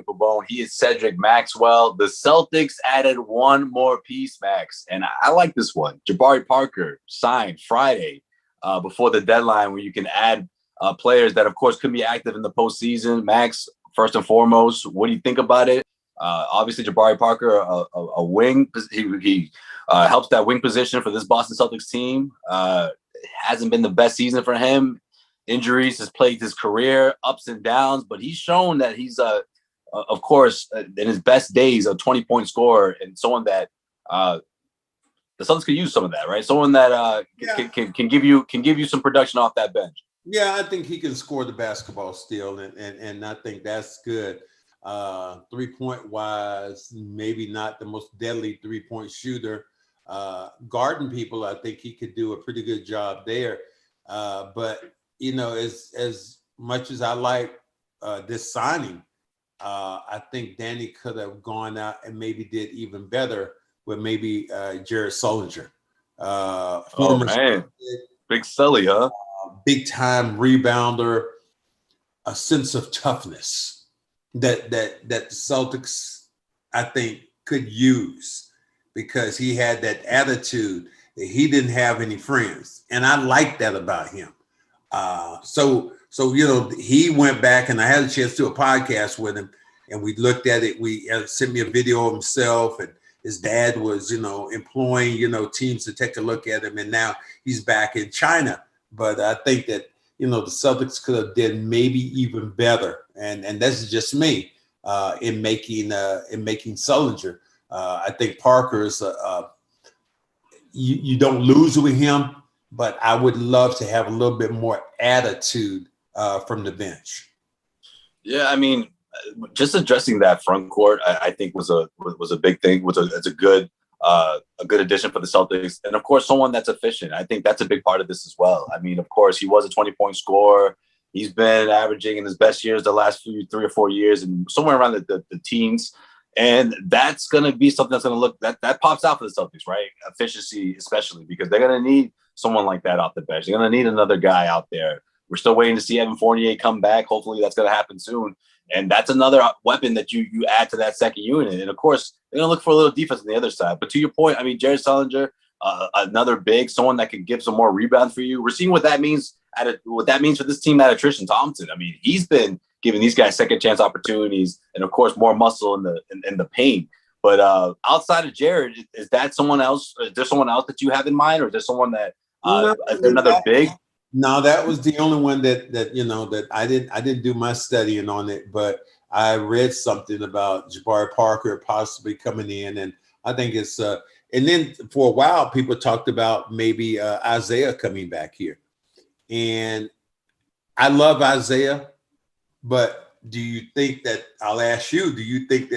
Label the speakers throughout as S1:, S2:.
S1: Pavon. He is Cedric Maxwell. The Celtics added one more piece, Max, and I like this one. Jabari Parker signed Friday before the deadline, where you can add players that, of course, could be active in the postseason. Max, first and foremost, what do you think about it? Obviously, Jabari Parker, a wing, he helps that wing position for this Boston Celtics team. Hasn't been the best season for him. Injuries has plagued his career, ups and downs, but he's shown that he's of course, in his best days, a 20-point scorer and someone that the Celtics could use some of that, right? Someone that can give you some production off that bench.
S2: Yeah, I think he can score the basketball still, and I think that's good. 3-point wise, maybe not the most deadly 3-point shooter. Guarding people, I think he could do a pretty good job there. But as much as I like this signing, I think Danny could have gone out and maybe did even better with maybe Jared Sullinger.
S1: Man, Big Sully, huh?
S2: Big time rebounder, a sense of toughness that the Celtics, I think, could use, because he had that attitude that he didn't have any friends, and I like that about him. So he went back, and I had a chance to do a podcast with him, and we looked at it. We sent me a video of himself, and his dad was, employing, teams to take a look at him, and now he's back in China. But I think that, the Celtics could have did maybe even better, and that's just me in making Sullinger. I think Parker is you don't lose with him, but I would love to have a little bit more attitude from the bench.
S1: Yeah, I mean, just addressing that front court, I think was a big thing. It's a good addition for the Celtics, and of course, someone that's efficient. I think that's a big part of this as well. I mean, of course, he was a 20-point scorer. He's been averaging in his best years the last 3 or 4 years, and somewhere around the teens. And that's going to be something that's going to look that pops out for the Celtics, right? Efficiency, especially because they're going to need someone like that off the bench. They're going to need another guy out there. We're still waiting to see Evan Fournier come back. Hopefully that's going to happen soon. And that's another weapon that you add to that second unit. And of course, they're going to look for a little defense on the other side. But to your point, I mean, Jared Sullinger, another big, someone that can give some more rebound for you. We're seeing what that means for this team out of Tristan Thompson. I mean, he's been giving these guys second chance opportunities, and of course, more muscle in the paint. But outside of Jared, is that someone else? Is there someone else that you have in mind, or is there someone that is there another big?
S2: No, that was the only one that I didn't do my studying on it, but I read something about Jabari Parker possibly coming in, and I think it's and then for a while people talked about maybe Isaiah coming back here, and I love Isaiah, but do you think that I'll ask you? Do you think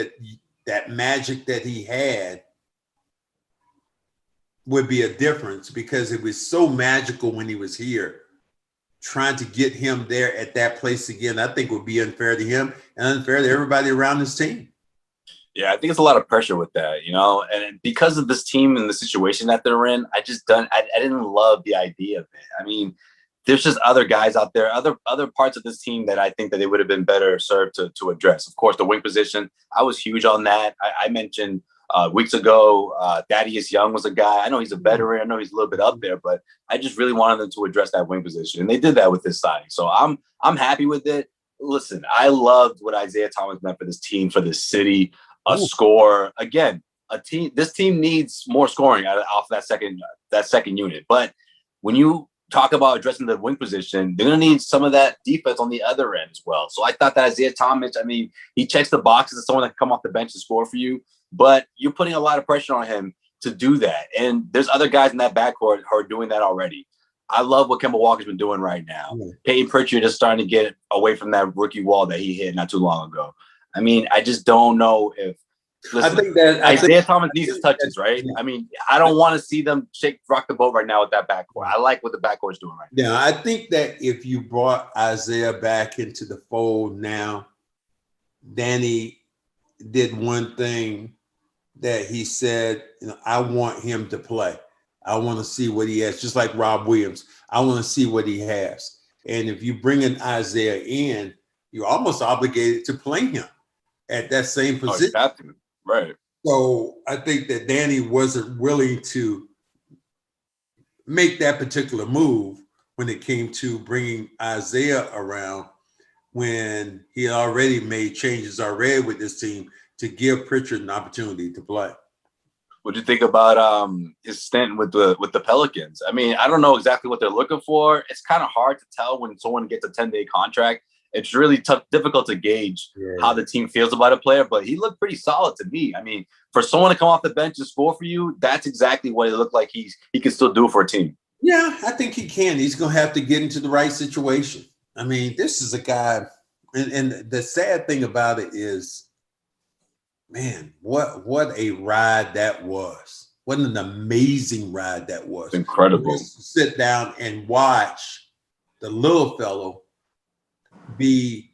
S2: that magic that he had would be a difference, because it was so magical when he was here? Trying to get him there at that place again, I think would be unfair to him and unfair to everybody around his team.
S1: Yeah, I think it's a lot of pressure with that, and because of this team and the situation that they're in, I didn't love the idea of it. I mean, there's just other guys out there, other parts of this team that I think that they would have been better served to address. Of course, the wing position, I was huge on that. I mentioned weeks ago, Thaddeus Young was a guy. I know he's a veteran. I know he's a little bit up there, but I just really wanted them to address that wing position, and they did that with this signing. So I'm happy with it. Listen, I loved what Isaiah Thomas meant for this team, for this city. Score again. This team needs more scoring off that second unit. But when you talk about addressing the wing position, they're going to need some of that defense on the other end as well. So I thought that Isaiah Thomas, I mean, he checks the boxes as someone that can come off the bench and score for you, but you're putting a lot of pressure on him to do that. And there's other guys in that backcourt who are doing that already. I love what Kemba Walker's been doing right now. Peyton Pritchard is starting to get away from that rookie wall that he hit not too long ago. I mean, I just don't know if Isaiah Thomas needs his touches, right? Yeah. I mean, I don't want to see them rock the boat right now with that backcourt. I like what the backcourt is doing right now.
S2: Yeah, I think that if you brought Isaiah back into the fold now, Danny did one thing that he said, I want him to play. I want to see what he has, just like Rob Williams. I want to see what he has. And if you bring in Isaiah in, you're almost obligated to play him. at that same
S1: Oh, you
S2: position.
S1: have to. Right.
S2: So I think that Danny wasn't willing to make that particular move when it came to bringing Isaiah around, when he already made changes already with this team to give Pritchard an opportunity to play.
S1: What do you think about his stint with the Pelicans? I mean, I don't know exactly what they're looking for. It's kind of hard to tell when someone gets a 10-day contract. It's really difficult to gauge how the team feels about a player, but he looked pretty solid to me. I mean, for someone to come off the bench and score for you, that's exactly what it looked like he can still do for a team.
S2: Yeah, I think he can. He's going to have to get into the right situation. I mean, this is a guy, and the sad thing about it is, man, what a ride that was. What an amazing ride that was.
S1: Incredible.
S2: Just sit down and watch the little fellow be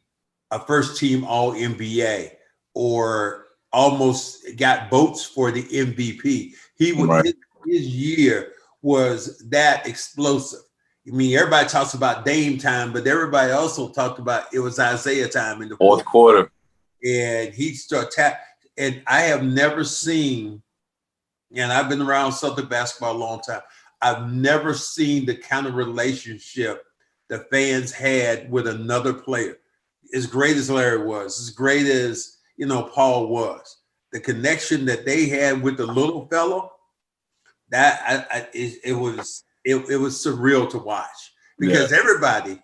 S2: a first team all NBA or almost got votes for the MVP. He was
S1: Right.
S2: his year was that explosive. I mean, everybody talks about Dame time, but everybody also talked about it was Isaiah time in the
S1: fourth quarter.
S2: And he started and I have never seen, and I've been around Celtic basketball a long time, I've never seen the kind of relationship the fans had with another player. As great as Larry was, as great as, Paul was, the connection that they had with the little fellow, that it was surreal to watch, because everybody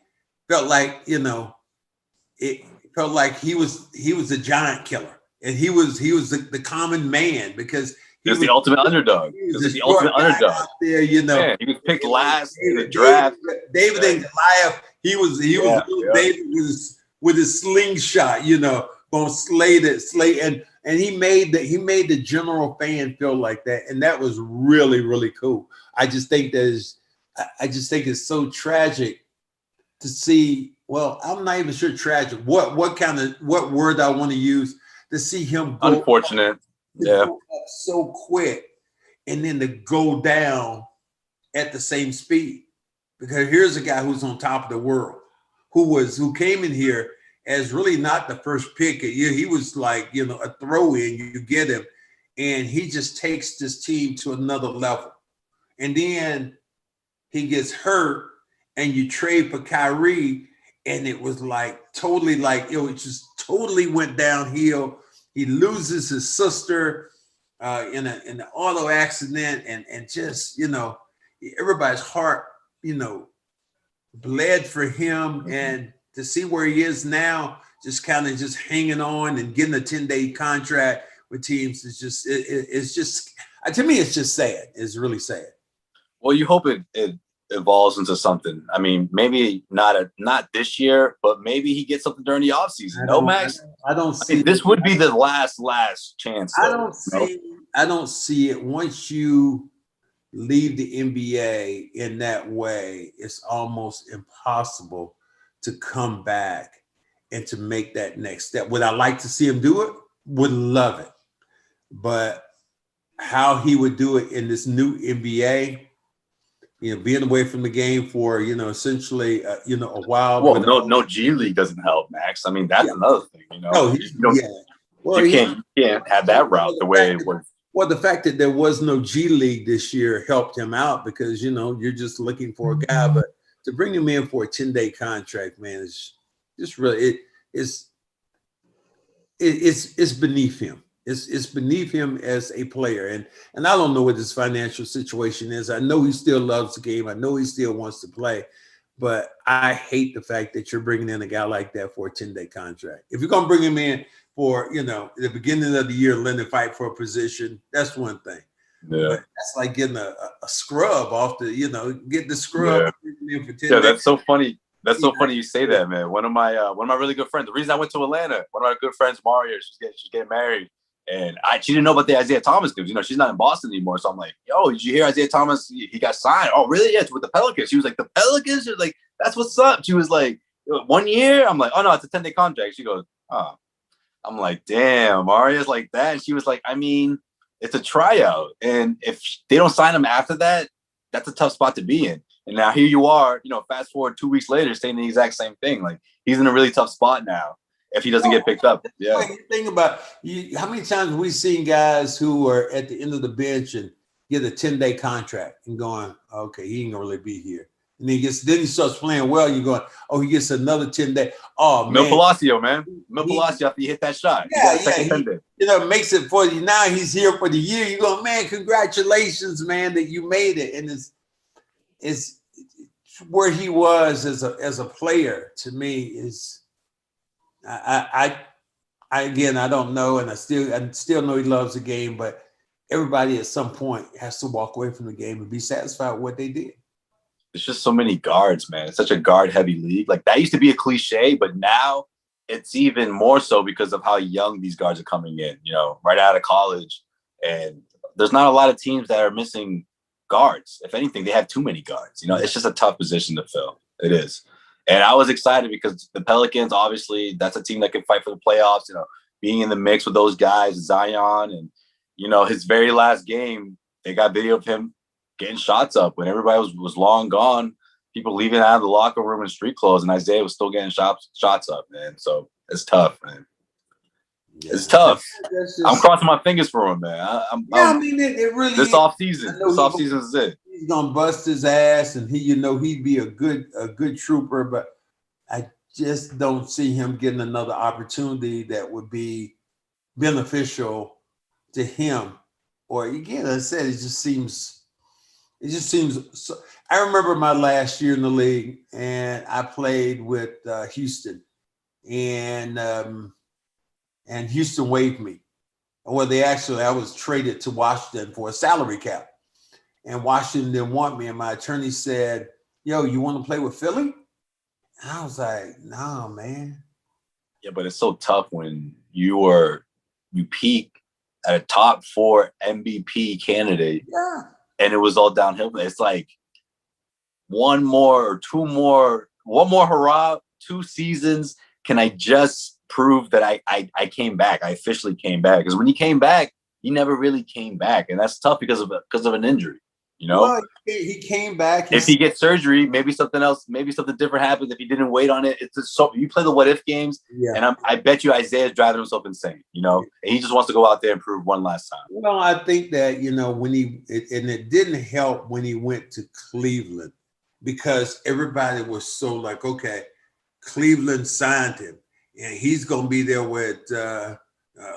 S2: felt like, it felt like he was a giant killer, and he was the common man, because
S1: he was the ultimate underdog.
S2: He was the ultimate underdog out there,
S1: he was picked last in the draft.
S2: David and Goliath. He was David with his slingshot, going slay, and he made the general fan feel like that, and that was really, really cool. I just think it's so tragic to see. Well, I'm not even sure tragic. What word I want to use to see him go
S1: unfortunate.
S2: Go up so quick, and then to go down at the same speed. Because here's a guy who's on top of the world, who came in here as really not the first pick. He was like, a throw-in, you get him, and he just takes this team to another level. And then he gets hurt, and you trade for Kyrie, and it was totally went downhill. He loses his sister in an auto accident, and just, everybody's heart, bled for him. And to see where he is now, just kind of just hanging on and getting a 10-day contract with teams is just, it's just, to me, it's just sad. It's really sad.
S1: Well, you hope it evolves into something. I mean, maybe not this year, but maybe he gets something during the offseason. No, Max?
S2: I don't see
S1: this would be the last chance. Though,
S2: I don't see it. Once you leave the NBA in that way, it's almost impossible to come back and to make that next step. Would I like to see him do it? Would love it. But how he would do it in this new NBA, being away from the game for, essentially, a while.
S1: Well, no G League doesn't help, Max. I mean, that's another thing,
S2: No,
S1: Well, you can't have that route the way it was.
S2: Well, the fact that there was no G League this year helped him out, because, you're just looking for a guy. But to bring him in for a 10-day contract, man, is just really, it's beneath him. It's beneath him as a player. And I don't know what his financial situation is. I know he still loves the game. I know he still wants to play. But I hate the fact that you're bringing in a guy like that for a 10-day contract. If you're going to bring him in for, the beginning of the year, let him fight for a position, that's one thing.
S1: Yeah.
S2: But that's like getting a scrub off the, get the scrub.
S1: Yeah, yeah, that's so funny. That's so funny you say that, man. One of my really good friends, the reason I went to Atlanta, one of my good friends, Mario, she's getting married. And she didn't know about the Isaiah Thomas news. She's not in Boston anymore. So I'm like, yo, did you hear Isaiah Thomas? He got signed. Oh, really? Yeah, it's with the Pelicans. She was like, the Pelicans? She was like, that's what's up. She was like, 1 year? I'm like, oh, no, it's a 10-day contract. She goes, oh. I'm like, damn, Maria's like that. And she was like, I mean, it's a tryout. And if they don't sign him after that, that's a tough spot to be in. And now here you are, fast forward 2 weeks later, saying the exact same thing. Like, he's in a really tough spot now. if he doesn't get picked up. Yeah.
S2: Think about how many times we've seen guys who are at the end of the bench and get a 10-day contract and going, okay, he ain't gonna really be here. And then he starts playing well. You're going, oh, he gets another 10-day. Oh,
S1: Mil
S2: man.
S1: Palacio, man. Mil Palacio after you hit that shot.
S2: Yeah,
S1: he got a second 10-day.
S2: You know, makes it for you. Now he's here for the year. You go, man, congratulations, man, that you made it. And it's where he was as a player to me is I again, I don't know, and I still know he loves the game, but everybody at some point has to walk away from the game and be satisfied with what they did.
S1: It's just so many guards, man. It's such a guard-heavy league. Like, that used to be a cliche, but now it's even more so because of how young these guards are coming in, you know, right out of college. And there's not a lot of teams that are missing guards. If anything, they have too many guards. You know, it's just a tough position to fill. It is. And I was excited because the Pelicans, obviously, that's a team that can fight for the playoffs, you know, being in the mix with those guys, Zion, and, you know, his very last game, they got video of him getting shots up when everybody was long gone, people leaving out of the locker room in street clothes, and Isaiah was still getting shots up, man. So it's tough, man. Yeah. It's tough. I'm crossing my fingers for him, man.
S2: I mean, it really
S1: this offseason. This offseason is it.
S2: He's gonna bust his ass, and he'd be a good trooper, but I just don't see him getting another opportunity that would be beneficial to him. Or again, as I said, it just seems. So, I remember my last year in the league, and I played with Houston, and Houston waived me. Well, I was traded to Washington for a salary cap, and Washington didn't want me. And my attorney said, "Yo, you want to play with Philly?" And I was like, "No, man."
S1: Yeah, but it's so tough when you peak at a top 4 MVP candidate.
S2: Yeah.
S1: And it was all downhill. It's like one more hurrah, 2 seasons. Can I just prove that I came back? I officially came back. Because when you came back, you never really came back. And that's tough because of an injury, you know? Well,
S2: he came back.
S1: If he gets surgery, maybe something different happens. If he didn't wait on it, you play the what if games, and I bet you Isaiah's driving himself insane, you know? And he just wants to go out there and prove one last time.
S2: Well, I think that, you know, it didn't help when he went to Cleveland because everybody was so like, okay, Cleveland signed him and he's going to be there with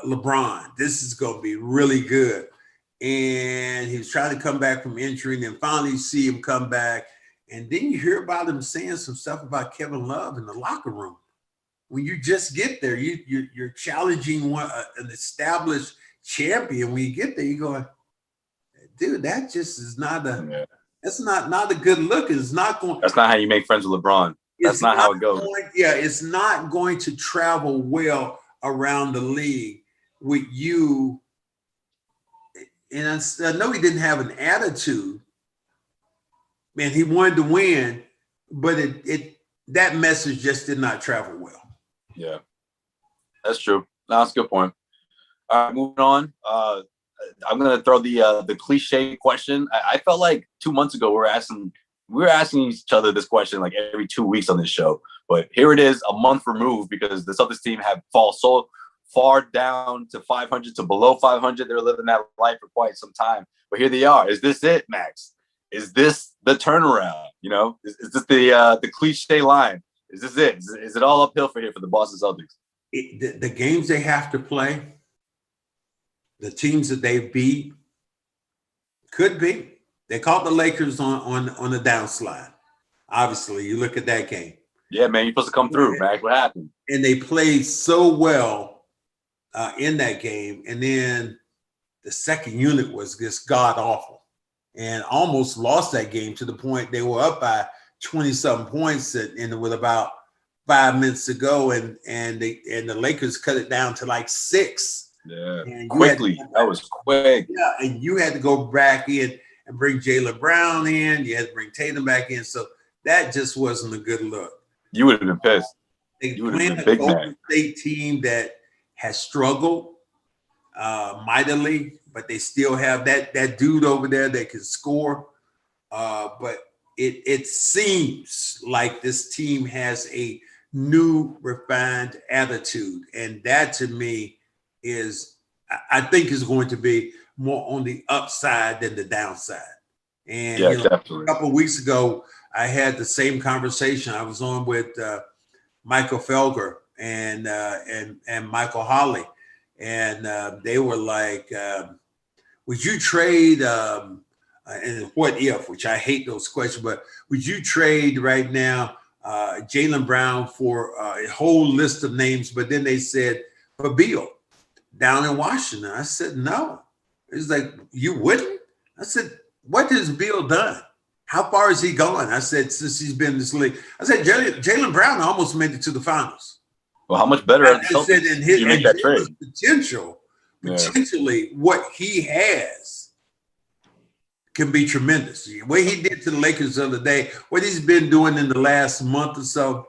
S2: LeBron. This is going to be really good. And he was trying to come back from injury, and then finally see him come back. And then you hear about him saying some stuff about Kevin Love in the locker room. When you just get there, you're challenging an established champion. When you get there, you're going, dude, that just is not that's not a good look. It's not going.
S1: That's not how you make friends with LeBron. That's not how it goes.
S2: It's not going to travel well around the league with you. And I know he didn't have an attitude. Man, he wanted to win, but that message just did not travel well.
S1: Yeah, that's true. No, that's a good point. All right, moving on. I'm gonna throw the cliche question. I felt like 2 months ago we were asking each other this question like every 2 weeks on this show, but here it is, a month removed because the Celtics team have fallen so far down to 500 to below 500. They're living that life for quite some time, but here they are. Is this it, Max? Is this the turnaround? You know, is this the cliche line? Is this it? Is it all uphill for the Boston Celtics?
S2: The games they have to play, the teams that they beat, could be. They caught the Lakers on the downslide. Obviously, you look at that game.
S1: Yeah, man, you're supposed to come through, Max. What happened?
S2: And they played so well in that game, and then the second unit was just god awful, and almost lost that game to the point they were up by 20-something points, and with about 5 minutes to go, and the Lakers cut it down to like 6.
S1: Yeah, quickly. That was quick.
S2: Yeah, and you had to go back in and bring Jaylen Brown in. You had to bring Tatum back in, so that just wasn't a good look.
S1: You would have been pissed.
S2: You would have been big man. State team that has struggled mightily, but they still have that dude over there that can score. But it seems like this team has a new refined attitude. And that to me is, I think is going to be more on the upside than the downside. And,
S1: Yeah,
S2: you know,
S1: definitely.
S2: a couple of weeks ago, I had the same conversation. I was on with Michael Felger and Michael Holly. And they were like, would you trade, and what if, which I hate those questions, but would you trade right now Jaylen Brown for a whole list of names? But then they said for Beal down in Washington. I said, no. It's like, you wouldn't? I said, what has Beal done? How far has he gone? I said, since he's been in this league. I said, Jaylen Brown almost made it to the finals.
S1: Well, how much better are the
S2: I said,
S1: Celtics if you make that trade?
S2: Potentially what he has can be tremendous. What he did to the Lakers the other day, what he's been doing in the last month or so,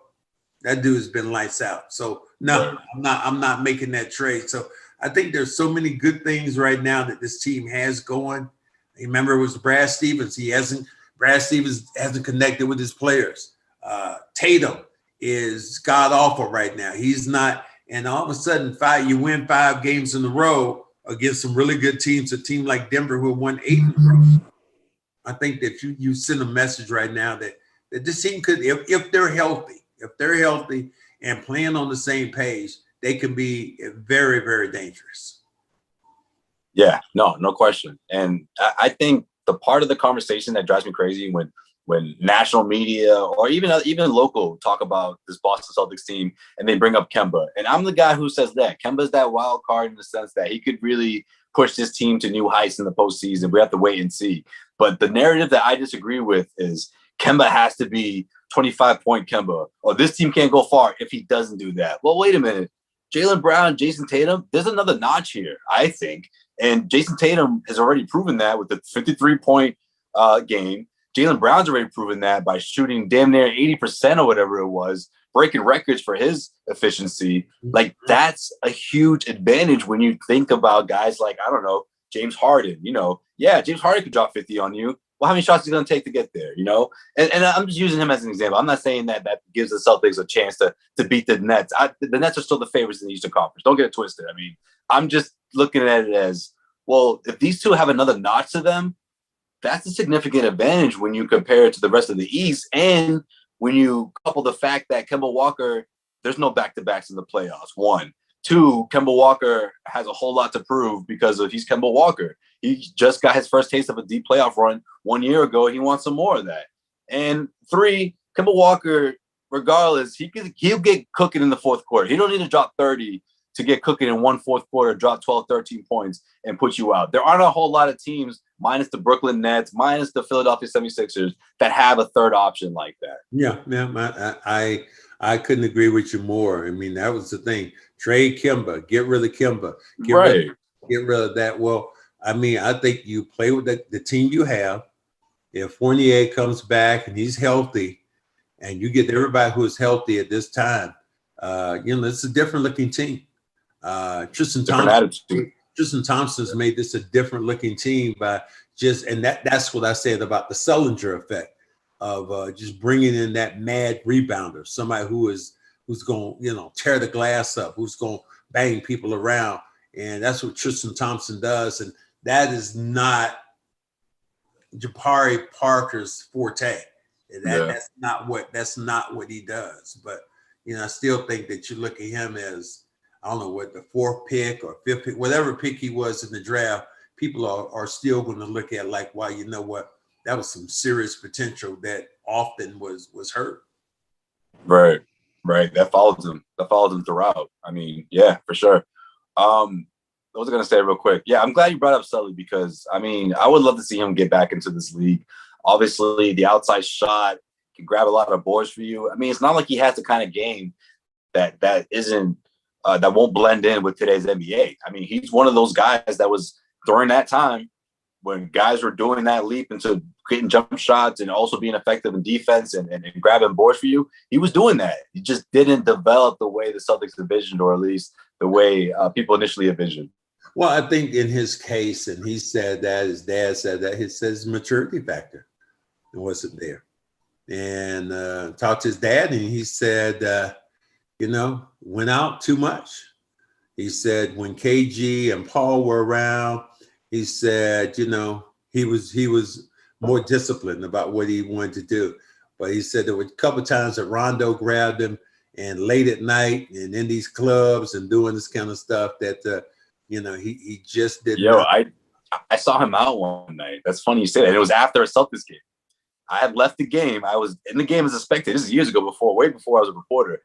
S2: that dude's been lights out. So no, right. I'm not making that trade. So I think there's so many good things right now that this team has going. Remember, it was Brad Stevens. Brad Stevens hasn't connected with his players. Tatum is god awful right now. He's not, and all of a sudden, you win 5 games in a row against some really good teams. A team like Denver who won 8 in a row. I think that you send a message right now that this team could, if they're healthy and playing on the same page, they can be very, very dangerous.
S1: Yeah, no question. And I think the part of the conversation that drives me crazy when national media or even local talk about this Boston Celtics team and they bring up Kemba. And I'm the guy who says that Kemba's that wild card in the sense that he could really push this team to new heights in the postseason. We have to wait and see. But the narrative that I disagree with is Kemba has to be 25-point Kemba, or this team can't go far if he doesn't do that. Well, wait a minute. Jaylen Brown, Jason Tatum, there's another notch here, I think. And Jason Tatum has already proven that with the 53-point game. Jaylen Brown's already proven that by shooting damn near 80% or whatever it was, breaking records for his efficiency. Like, that's a huge advantage when you think about guys like, I don't know, James Harden. James Harden could drop 50 on you. Well, how many shots is he going to take to get there, And I'm just using him as an example. I'm not saying that gives the Celtics a chance to beat the Nets. The Nets are still the favorites in the Eastern Conference. Don't get it twisted. I mean, I'm just looking at it as, well, if these two have another notch to them, that's a significant advantage when you compare it to the rest of the East. And when you couple the fact that Kemba Walker, there's no back-to-backs in the playoffs, 1. 2, Kemba Walker has a whole lot to prove because he's Kemba Walker. He just got his first taste of a deep playoff run 1 year ago. He wants some more of that. And 3, Kemba Walker, regardless, he'll get cooking in the fourth quarter. He don't need to drop 30 to get cooking in one fourth quarter, drop 12, 13 points, and put you out. There aren't a whole lot of teams, minus the Brooklyn Nets, minus the Philadelphia 76ers, that have a third option like that.
S2: Yeah, I couldn't agree with you more. I mean, that was the thing. Trade Kemba, get rid of Kemba, get rid of that. Well, I mean, I think you play with the team you have. If Fournier comes back and he's healthy, and you get everybody who is healthy at this time, it's a different looking team. Tristan Thompson's made this a different looking team by that's what I said about the Sullinger effect of just bringing in that mad rebounder, somebody who's going to tear the glass up, who's going to bang people around, and that's what Tristan Thompson does, and that is not Jabari Parker's forte. That's not what he does. But I still think that you look at him as, I don't know what, the 4th pick or 5th pick, whatever pick he was in the draft, people are still going to look at like, wow, you know what? That was some serious potential that often was hurt.
S1: Right. That follows him throughout. I mean, yeah, for sure. I was going to say real quick. Yeah, I'm glad you brought up Sully because, I mean, I would love to see him get back into this league. Obviously, the outside shot can grab a lot of boards for you. I mean, it's not like he has the kind of game that isn't that won't blend in with today's NBA. I mean, he's one of those guys that was during that time when guys were doing that leap into getting jump shots and also being effective in defense and grabbing boards for you. He was doing that. He just didn't develop the way the Celtics envisioned, or at least the way people initially envisioned.
S2: Well, I think in his case, and he said that, his dad said that, he says maturity factor wasn't there. And talked to his dad, and he said went out too much. He said when KG and Paul were around, he said, he was more disciplined about what he wanted to do. But he said there were a couple of times that Rondo grabbed him and late at night and in these clubs and doing this kind of stuff that, he just didn't.
S1: I saw him out one night. That's funny you say that. It was after a Celtics game. I had left the game. I was in the game as a spectator. This is years ago, way before I was a reporter.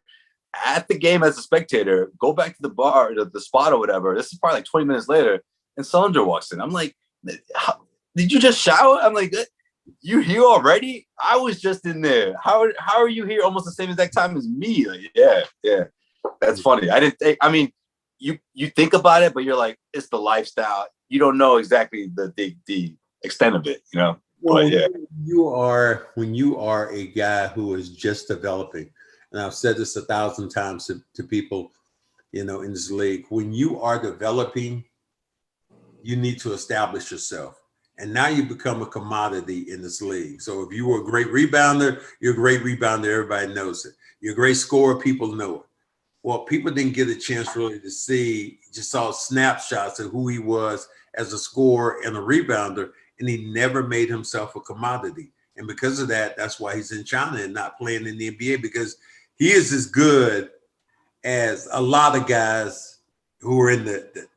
S1: At the game as a spectator, go back to the bar, the spot or whatever. This is probably like 20 minutes later, and Sullinger walks in. I'm like, did you just shower? I'm like, you here already? I was just in there. How are you here almost the same exact time as me? Like, yeah. That's funny. You think about it, but you're like, it's the lifestyle. You don't know exactly the extent of it, Well, but yeah.
S2: When you are a guy who is just developing, and I've said this 1,000 times to people, in this league, when you are developing, you need to establish yourself. And now you become a commodity in this league. So if you were a great rebounder, you're a great rebounder. Everybody knows it. You're a great scorer. People know it. Well, people didn't get a chance really to see, just saw snapshots of who he was as a scorer and a rebounder, and he never made himself a commodity. And because of that, that's why he's in China and not playing in the NBA, because he is as good as a lot of guys who are in the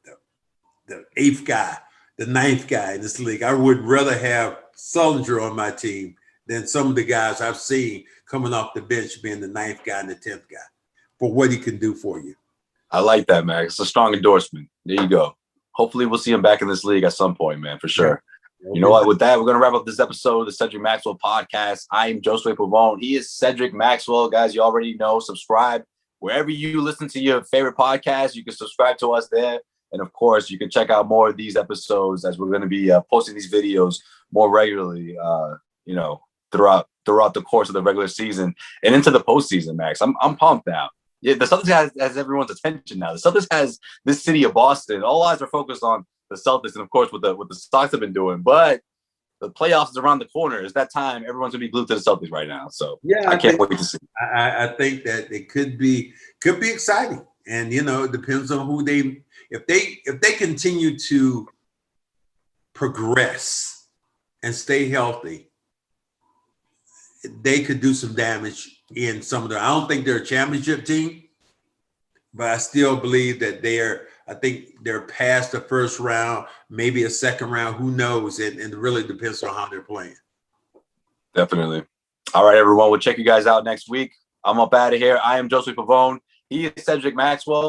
S2: eighth guy, the ninth guy in this league. I would rather have Sullinger on my team than some of the guys I've seen coming off the bench being the ninth guy and the 10th guy for what he can do for you.
S1: I like that, man. It's a strong endorsement. There you go. Hopefully we'll see him back in this league at some point, man, for sure. Yeah. You know what? With that, we're going to wrap up this episode of the Cedric Maxwell podcast. I am Josue Pavon. He is Cedric Maxwell. Guys, you already know. Subscribe. Wherever you listen to your favorite podcast, you can subscribe to us there. And, of course, you can check out more of these episodes as we're going to be posting these videos more regularly, throughout the course of the regular season and into the postseason, Max. I'm pumped now. Yeah, the Celtics has everyone's attention now. The Celtics has this city of Boston. All eyes are focused on the Celtics, and of course, what the Sox have been doing. But the playoffs is around the corner. It's that time. Everyone's gonna be glued to the Celtics right now. So yeah, I can't wait to see.
S2: I think that it could be exciting, and it depends on who if they continue to progress and stay healthy, they could do some damage in some of I don't think they're a championship team, but I still believe that I think they're past the first round, maybe a second round, who knows? And it really depends on how they're playing.
S1: Definitely. All right, everyone. We'll check you guys out next week. I'm up out of here. I am Josue Pavon. He is Cedric Maxwell.